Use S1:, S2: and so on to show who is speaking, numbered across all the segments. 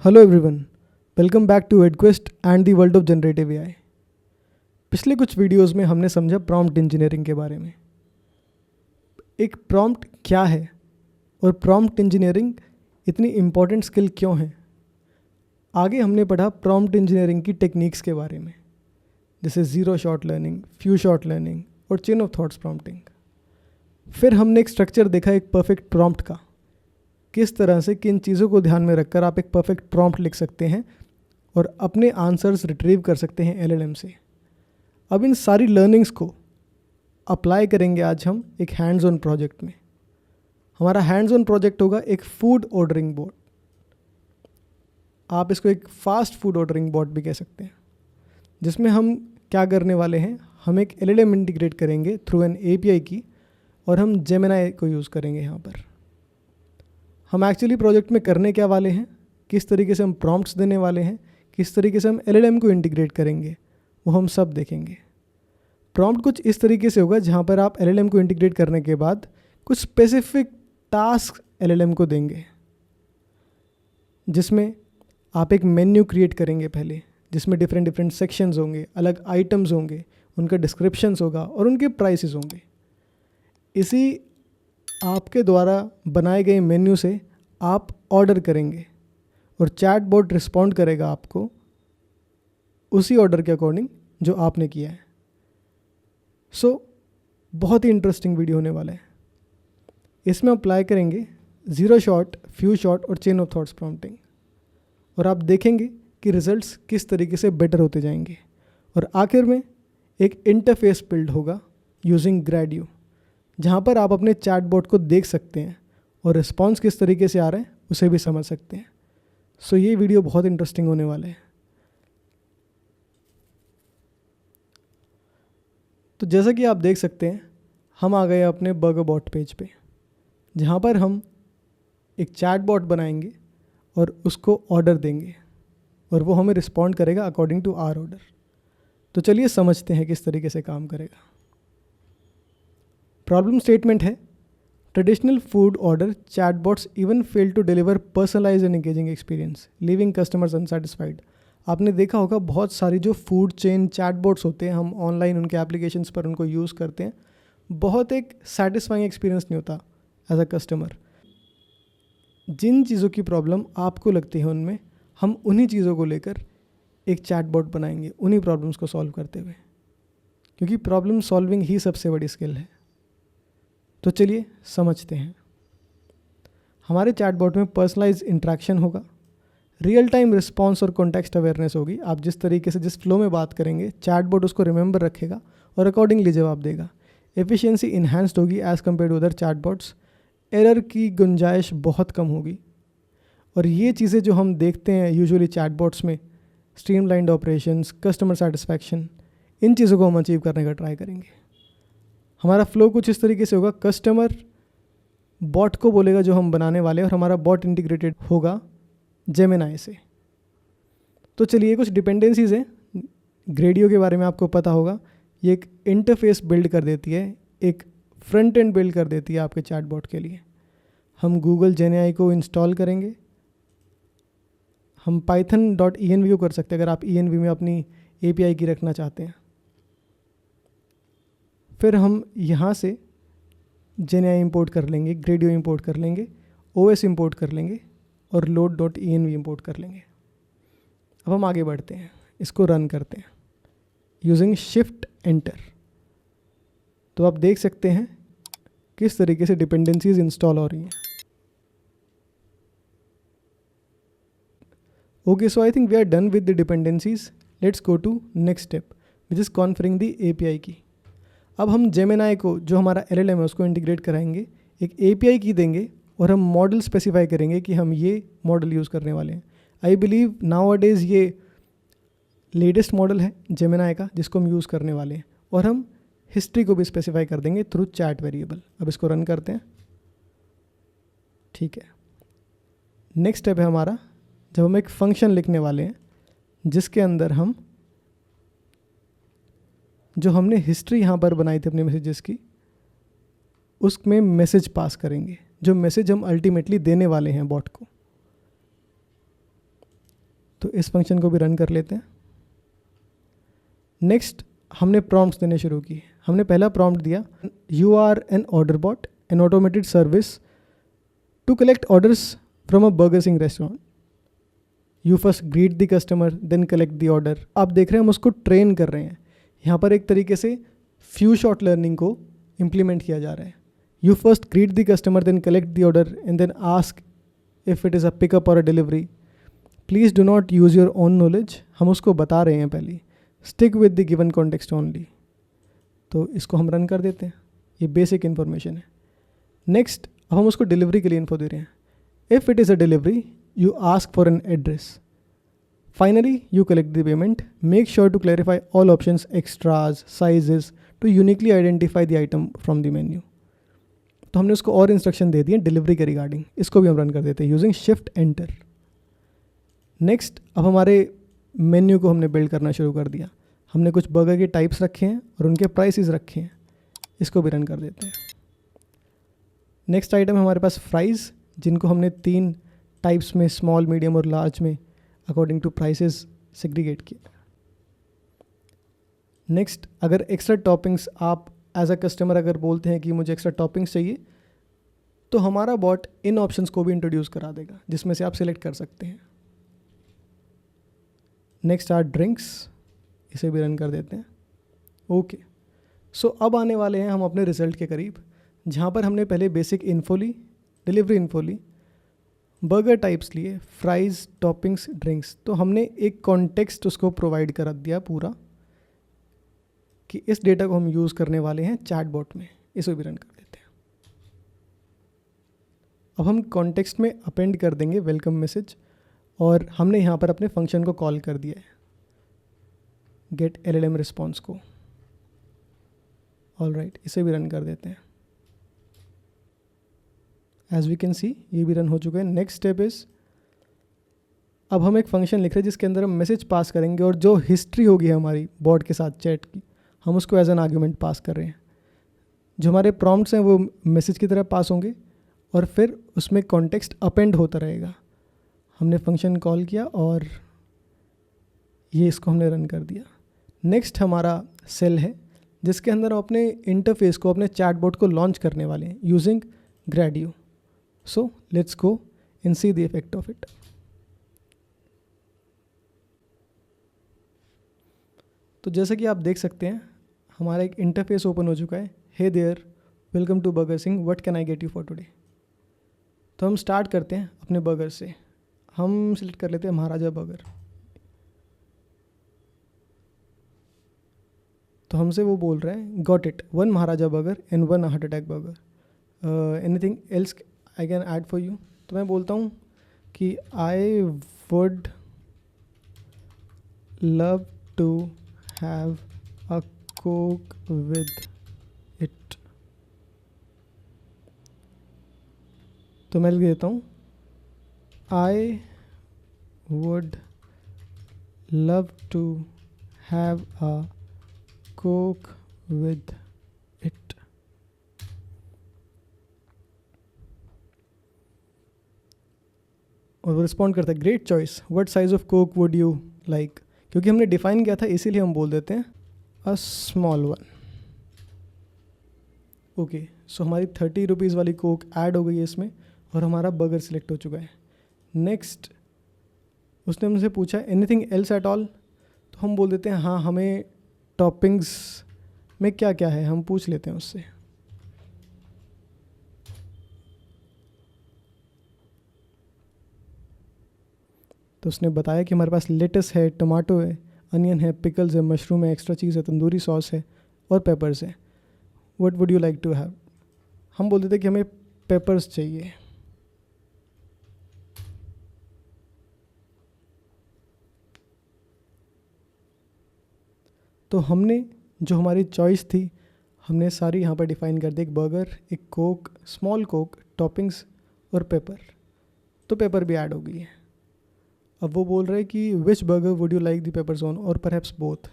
S1: Hello everyone, welcome back to Adquest and the world of generative AI. पिछले कुछ videos में हमने समझा प्रॉम्प्ट इंजीनियरिंग के बारे में। एक प्रॉम्प्ट क्या है और प्रॉम्प्ट इंजीनियरिंग इतनी इम्पॉर्टेंट स्किल क्यों है। आगे हमने पढ़ा प्रॉम्प्ट इंजीनियरिंग की टेक्निक्स के बारे में, जैसे zero shot learning, few shot learning और चेन ऑफ थॉट्स प्रॉम्प्टिंग। फिर हमने एक स्ट्रक्चर देखा एक परफेक्ट प्रॉम्प्ट का, किस तरह से किन चीज़ों को ध्यान में रखकर आप एक परफेक्ट प्रॉम्प्ट लिख सकते हैं और अपने आंसर्स रिट्रीव कर सकते हैं एलएलएम से। अब इन सारी लर्निंग्स को अप्लाई करेंगे आज हम एक हैंड्स ऑन प्रोजेक्ट में। हमारा हैंड्स ऑन प्रोजेक्ट होगा एक फूड ऑर्डरिंग बॉट। आप इसको एक फास्ट फूड ऑर्डरिंग बॉट भी कह सकते हैं, जिसमें हम क्या करने वाले हैं, हम एक एलएलएम इंटीग्रेट करेंगे थ्रू एन एपीआई की और हम जेमिनाई को यूज़ करेंगे। यहाँ पर हम एक्चुअली प्रोजेक्ट में करने क्या वाले हैं, किस तरीके से हम प्रॉम्प्ट्स देने वाले हैं, किस तरीके से हम एलएलएम को इंटीग्रेट करेंगे, वो हम सब देखेंगे। प्रॉम्प्ट कुछ इस तरीके से होगा जहाँ पर आप एलएलएम को इंटीग्रेट करने के बाद कुछ स्पेसिफिक टास्क एलएलएम को देंगे, जिसमें आप एक मेन्यू क्रिएट करेंगे पहले, जिसमें डिफरेंट डिफरेंट सेक्शंस होंगे, अलग आइटम्स होंगे, उनका डिस्क्रिप्शंस होगा और उनके प्राइसेस होंगे। इसी आपके द्वारा बनाए गए मेन्यू से आप ऑर्डर करेंगे और चैट बॉट रिस्पॉन्ड करेगा आपको उसी ऑर्डर के अकॉर्डिंग जो आपने किया है। बहुत ही इंटरेस्टिंग वीडियो होने वाला है। इसमें अप्लाई करेंगे ज़ीरो शॉट, फ्यू शॉट और चेन ऑफ थॉट्स प्रॉम्प्टिंग, और आप देखेंगे कि रिजल्ट्स किस तरीके से बेटर होते जाएंगे। और आखिर में एक इंटरफेस बिल्ड होगा यूजिंग ग्रेडियो, जहाँ पर आप अपने चैट बॉट को देख सकते हैं और रिस्पॉन्स किस तरीके से आ रहा है उसे भी समझ सकते हैं। ये वीडियो बहुत इंटरेस्टिंग होने वाला है। तो जैसा कि आप देख सकते हैं, हम आ गए अपने बर्गर बॉट पेज पे, जहाँ पर हम एक चैट बॉट बनाएंगे और उसको ऑर्डर देंगे और वो हमें रिस्पॉन्ड करेगा अकॉर्डिंग टू आवर ऑर्डर। तो चलिए समझते हैं किस तरीके से काम करेगा। प्रॉब्लम स्टेटमेंट है, traditional food order chatbots even fail to deliver personalise and engaging experience, leaving customers unsatisfied. आपने देखा होगा बहुत सारी जो फूड चेन चैटबॉट्स होते हैं, हम ऑनलाइन उनके एप्लीकेशंस पर उनको यूज़ करते हैं, बहुत एक सेटिस्फाइंग एक्सपीरियंस नहीं होता एज अ कस्टमर। जिन चीज़ों की प्रॉब्लम आपको लगती है उनमें हम उन्हीं चीज़ों को लेकर एक चैटबॉट बनाएंगे, उन्हीं प्रॉब्लम्स को सॉल्व करते हुए, क्योंकि प्रॉब्लम सॉल्विंग ही सबसे बड़ी स्किल है। तो चलिए समझते हैं। हमारे चैटबॉट में पर्सनलाइज इंटरेक्शन होगा, रियल टाइम रिस्पॉन्स और कॉन्टेक्स्ट अवेयरनेस होगी। आप जिस तरीके से जिस फ्लो में बात करेंगे चैटबॉट उसको रिमेंबर रखेगा और अकॉर्डिंगली जवाब देगा। एफिशिएंसी इन्हांस्ड होगी as compare to other chatbots. Error की गुंजाइश बहुत कम होगी। और ये चीज़ें जो हम देखते हैं यूजुअली चैटबॉट्स में, स्ट्रीमलाइंड ऑपरेशंस, कस्टमर सेटिस्फैक्शन, इन चीज़ों को हम अचीव करने का ट्राई करेंगे। हमारा फ्लो कुछ इस तरीके से होगा, कस्टमर बॉट को बोलेगा जो हम बनाने वाले हैं और हमारा बॉट इंटीग्रेटेड होगा जेमिनाई से। तो चलिए कुछ डिपेंडेंसीज हैं। ग्रेडियो के बारे में आपको पता होगा, ये एक इंटरफेस बिल्ड कर देती है, एक फ्रंट एंड बिल्ड कर देती है आपके चैट बॉट के लिए। हम गूगल जेमिनाई को इंस्टॉल करेंगे। हम python.env को कर सकते हैं अगर आप env में अपनी API की रखना चाहते हैं। फिर हम यहाँ से जेमिनाई इंपोर्ट कर लेंगे, ग्रेडियो इंपोर्ट कर लेंगे, OS इंपोर्ट कर लेंगे और load.env इंपोर्ट कर लेंगे। अब हम आगे बढ़ते हैं, इसको रन करते हैं यूजिंग शिफ्ट एंटर। तो आप देख सकते हैं किस तरीके से डिपेंडेंसीज इंस्टॉल हो रही हैं। Okay, so I think we are done with the dependencies. Let's go to next step which is configuring the API key. अब हम जेमिनाई को, जो हमारा LLM है, उसको इंटीग्रेट कराएंगे, एक API की देंगे और हम मॉडल स्पेसिफाई करेंगे कि हम ये मॉडल यूज़ करने वाले हैं। आई बिलीव नाउअडेज ये लेटेस्ट मॉडल है जेमिनाई का जिसको हम यूज़ करने वाले हैं, और हम हिस्ट्री को भी स्पेसिफाई कर देंगे थ्रू चैट वेरिएबल। अब इसको रन करते हैं। ठीक है, नेक्स्ट स्टेप है हमारा, जब हम एक फंक्शन लिखने वाले हैं जिसके अंदर हम जो हमने हिस्ट्री यहाँ पर बनाई थी अपने मैसेजेस की, उसमें मैसेज पास करेंगे, जो मैसेज हम अल्टीमेटली देने वाले हैं बॉट को। तो इस फंक्शन को भी रन कर लेते हैं। नेक्स्ट हमने प्रॉम्प्ट्स देने शुरू किए। हमने पहला प्रॉम्प्ट दिया, you are an order bot, an automated service to collect orders from a Burger King restaurant. You first greet the customer then collect the order. आप देख रहे हैं हम उसको ट्रेन कर रहे हैं। यहाँ पर एक तरीके से फ्यू शॉट लर्निंग को इम्प्लीमेंट किया जा रहा है। You first greet the customer then collect the order and then ask if it is a pickup और a delivery. Please do not use your own knowledge. हम उसको बता रहे हैं पहले, stick with the given context only. तो इसको हम रन कर देते हैं। ये बेसिक इन्फॉर्मेशन है। नेक्स्ट अब हम उसको डिलीवरी के लिए इन्फो दे रहे हैं। If it is a delivery you ask for an address. Finally, you collect the payment. Make sure to clarify all options, extras, sizes to uniquely identify the item from the menu. तो हमने उसको और instruction दे दिए delivery के regarding. इसको भी हम run कर देते हैं यूजिंग शिफ्ट एंटर। नेक्स्ट अब हमारे मेन्यू को हमने बिल्ड करना शुरू कर दिया। हमने कुछ बर्गर के टाइप्स रखे हैं और उनके प्राइसेस रखे हैं। इसको भी रन कर देते हैं। नेक्स्ट आइटम है हमारे पास फ्राइज़, जिनको हमने 3 टाइप्स में, स्मॉल, मीडियम और लार्ज में अकॉर्डिंग टू प्राइसेस सेग्रीगेट किया। नेक्स्ट अगर एक्स्ट्रा टॉपिंग्स आप एज अ कस्टमर अगर बोलते हैं कि मुझे एक्स्ट्रा टॉपिंग्स चाहिए, तो हमारा बॉट इन ऑप्शंस को भी इंट्रोड्यूस करा देगा जिसमें से आप सिलेक्ट कर सकते हैं। नेक्स्ट आर ड्रिंक्स, इसे भी रन कर देते हैं। ओके, सो अब आने वाले हैं हम अपने रिजल्ट के करीब, जहाँ पर हमने पहले बेसिक इन्फो ली, डिलीवरी इन्फो ली, बर्गर टाइप्स लिए, फ्राइज़, टॉपिंग्स, ड्रिंक्स। तो हमने एक कॉन्टेक्स्ट उसको प्रोवाइड कर दिया पूरा कि इस डेटा को हम यूज़ करने वाले हैं चैटबॉट में। इसे भी रन कर देते हैं। अब हम कॉन्टेक्स्ट में अपेंड कर देंगे वेलकम मैसेज, और हमने यहाँ पर अपने फंक्शन को कॉल कर दिया है, गेट LLM रिस्पॉन्स को। ऑलराइट, इसे भी रन कर देते हैं। एज वी कैन सी ये भी रन हो चुका है। नेक्स्ट स्टेप इज़, अब हम एक फंक्शन लिख रहे हैं जिसके अंदर हम मैसेज पास करेंगे और जो हिस्ट्री होगी हमारी बॉट के साथ चैट की, हम उसको एज एन आर्ग्यूमेंट पास कर रहे हैं। जो हमारे प्रॉम्प्ट्स हैं वो मैसेज की तरह पास होंगे और फिर उसमें कॉन्टेक्स्ट अपेंड होता रहेगा। हमने फंक्शन कॉल किया और ये इसको हमने रन कर दिया। नेक्स्ट हमारा सेल है जिसके अंदर हम अपने इंटरफेस को, अपने चैटबॉट को लॉन्च करने वाले हैं using Gradio. So let's go and see the effect of it. तो जैसा कि आप देख सकते हैं हमारा एक इंटरफेस ओपन हो चुका है। Hey there, welcome to Burger King, what can I get you for today. तो हम स्टार्ट करते हैं अपने बर्गर से। हम सिलेक्ट कर लेते हैं महाराजा बर्गर। तो हमसे वो बोल रहा है got it, 1 Maharaja burger and 1 heart attack burger, anything else I can add for you. तो मैं बोलता हूँ कि I would love to have a Coke with it. तो मैं लिख देता हूँ I would love to have a Coke with it. और वो रिस्पॉन्ड करता है great choice, what size of Coke would you like. क्योंकि हमने डिफाइन किया था इसीलिए हम बोल देते हैं अ स्मॉल वन। ओके, सो हमारी 30 रुपीज़ वाली कोक ऐड हो गई है इसमें और हमारा बर्गर सिलेक्ट हो चुका है। नेक्स्ट उसने हमसे पूछा एनीथिंग एल्स एट ऑल, तो हम बोल देते हैं हाँ, हमें टॉपिंग्स में क्या क्या है हम पूछ लेते हैं उससे। तो उसने बताया कि हमारे पास लेटस है, टमाटो है, अनियन है, पिकल्स है, मशरूम है, एक्स्ट्रा चीज़ है, तंदूरी सॉस है और पेपर्स है। What would you like to have. हम बोल देते कि हमें पेपर्स चाहिए। तो हमने जो हमारी चॉइस थी हमने सारी यहाँ पर डिफ़ाइन कर दी, एक बर्गर, एक कोक, स्मॉल कोक, टॉपिंग्स और पेपर। तो पेपर भी ऐड हो गई है। अब वो बोल रहे हैं कि which burger would you like the pepper on और परहैप्स बोथ।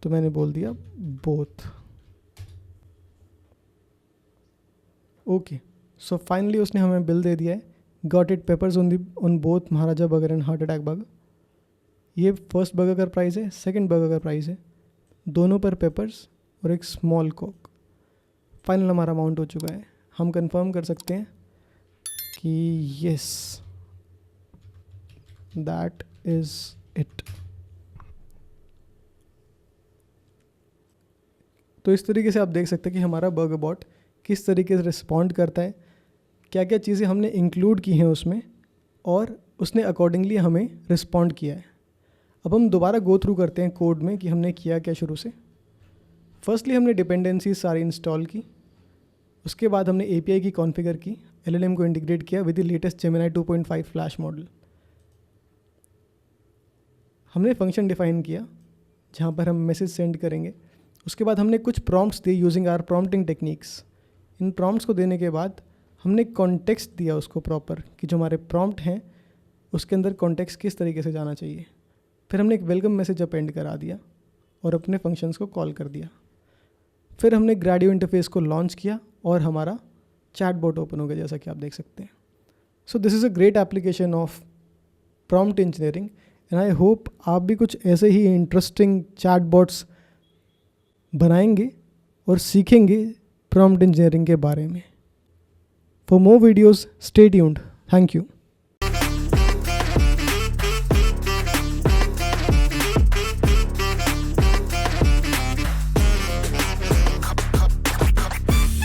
S1: तो मैंने बोल दिया बोथ। ओके, सो फाइनली उसने हमें बिल दे दिया है, got it papers on both Maharaja burger and heart attack burger. ये फर्स्ट बर्गर का प्राइस है, सेकंड बर्गर का प्राइस है, दोनों पर पेपर्स और एक स्मॉल कोक। फाइनल हमारा अमाउंट हो चुका है। हम कंफर्म कर सकते हैं कि यस दैट इज़ इट। तो इस तरीके से आप देख सकते हैं कि हमारा बर्गर बॉट किस तरीके से रिस्पॉन्ड करता है, क्या क्या चीज़ें हमने इंक्लूड की हैं उसमें, और उसने अकॉर्डिंगली हमें रिस्पॉन्ड किया है। अब हम दोबारा गो थ्रू करते हैं कोड में कि हमने किया क्या शुरू से। फर्स्टली हमने डिपेंडेंसीज सारी इंस्टॉल की, उसके बाद हमने API की कॉन्फ़िगर की, LLM को इंटीग्रेट किया with the latest Gemini 2.5 flash model. हमने फंक्शन डिफाइन किया जहाँ पर हम मैसेज सेंड करेंगे। उसके बाद हमने कुछ प्रॉम्प्ट्स दिए यूजिंग आवर प्रॉम्प्टिंग टेक्निक्स। इन प्रॉम्प्ट्स को देने के बाद हमने कॉन्टेक्स्ट दिया उसको प्रॉपर कि जो हमारे प्रॉम्प्ट हैं उसके अंदर कॉन्टेक्स्ट किस तरीके से जाना चाहिए। फिर हमने एक वेलकम मैसेज अपेंड करा दिया और अपने फंक्शंस को कॉल कर दिया। फिर हमने ग्रेडियो इंटरफेस को लॉन्च किया और हमारा चैटबॉट ओपन हो गया, जैसा कि आप देख सकते हैं। So this is a great application of prompt engineering and I hope आप भी कुछ ऐसे ही इंटरेस्टिंग चैटबॉट्स बनाएंगे और सीखेंगे प्रॉम्प्ट इंजीनियरिंग के बारे में। For more videos stay tuned. Thank you.